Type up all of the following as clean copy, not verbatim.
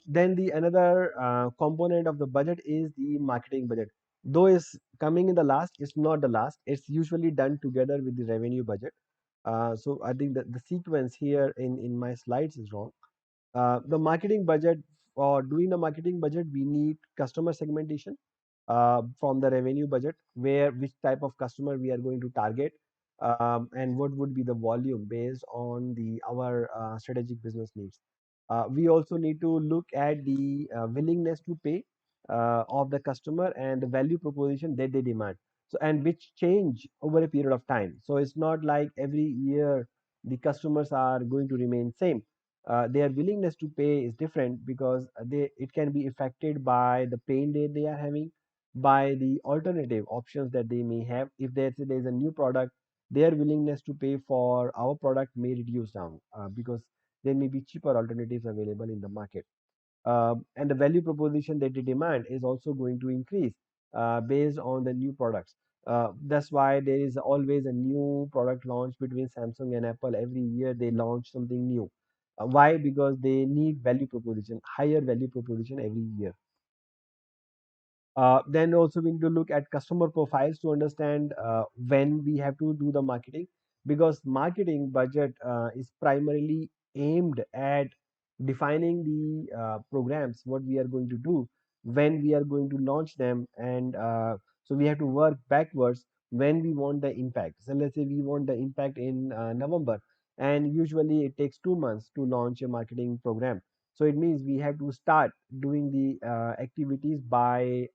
Then the another component of the budget is the marketing budget. Though is coming in the last, it's not the last. It's usually done together with the revenue budget. So I think that the sequence here in my slides is wrong. The marketing budget, for doing the marketing budget, we need customer segmentation from the revenue budget, where which type of customer we are going to target, and what would be the volume based on the our strategic business needs. We also need to look at the willingness to pay of the customer and the value proposition that they demand. So, and which change over a period of time. So it's not like every year the customers are going to remain same. Their willingness to pay is different because they it can be affected by the pain that they are having, by the alternative options that they may have. If there's a new product, their willingness to pay for our product may reduce down because there may be cheaper alternatives available in the market. And the value proposition that they demand is also going to increase based on the new products. That's why there is always a new product launch between Samsung and Apple. Every year they launch something new. Why? Because they need value proposition, higher value proposition every year. Then also we need to look at customer profiles to understand when we have to do the marketing, because marketing budget is primarily aimed at defining the programs what we are going to do, when we are going to launch them, and so we have to work backwards when we want the impact. So let's say we want the impact in November, and usually it takes 2 months to launch a marketing program. So it means we have to start doing the activities by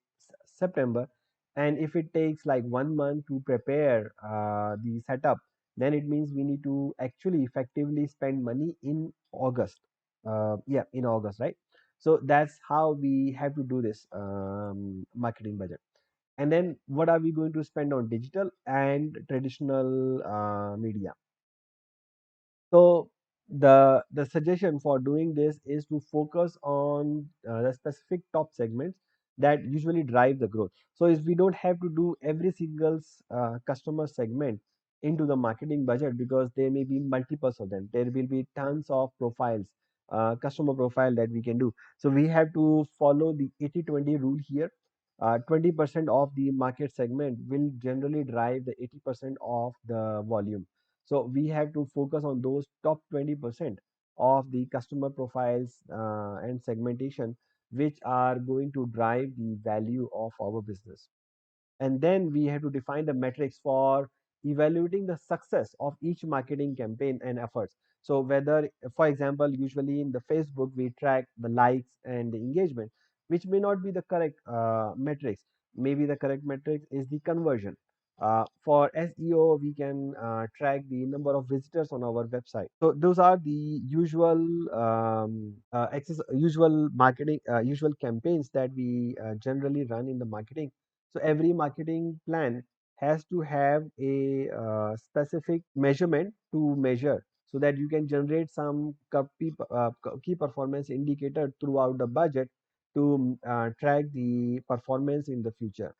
September. And if it takes like 1 month to prepare the setup, then it means we need to actually effectively spend money in August. Yeah, in August, right? So that's how we have to do this marketing budget. And then what are we going to spend on digital and traditional media? So the suggestion for doing this is to focus on the specific top segments that usually drive the growth. So if we don't have to do every single customer segment into the marketing budget, because there may be multiples of them, there will be tons of profiles, customer profile that we can do. So we have to follow the 80-20 rule here. 20% of the market segment will generally drive the 80% of the volume. So we have to focus on those top 20% of the customer profiles and segmentation, which are going to drive the value of our business. And then we have to define the metrics for evaluating the success of each marketing campaign and efforts. So whether, for example, usually in the Facebook we track the likes and the engagement, which may not be the correct metrics. Maybe the correct metrics is the conversion. For SEO, we can track the number of visitors on our website. So those are the usual usual marketing, usual campaigns that we generally run in the marketing. So every marketing plan has to have a specific measurement to measure, so that you can generate some key performance indicator throughout the budget to track the performance in the future.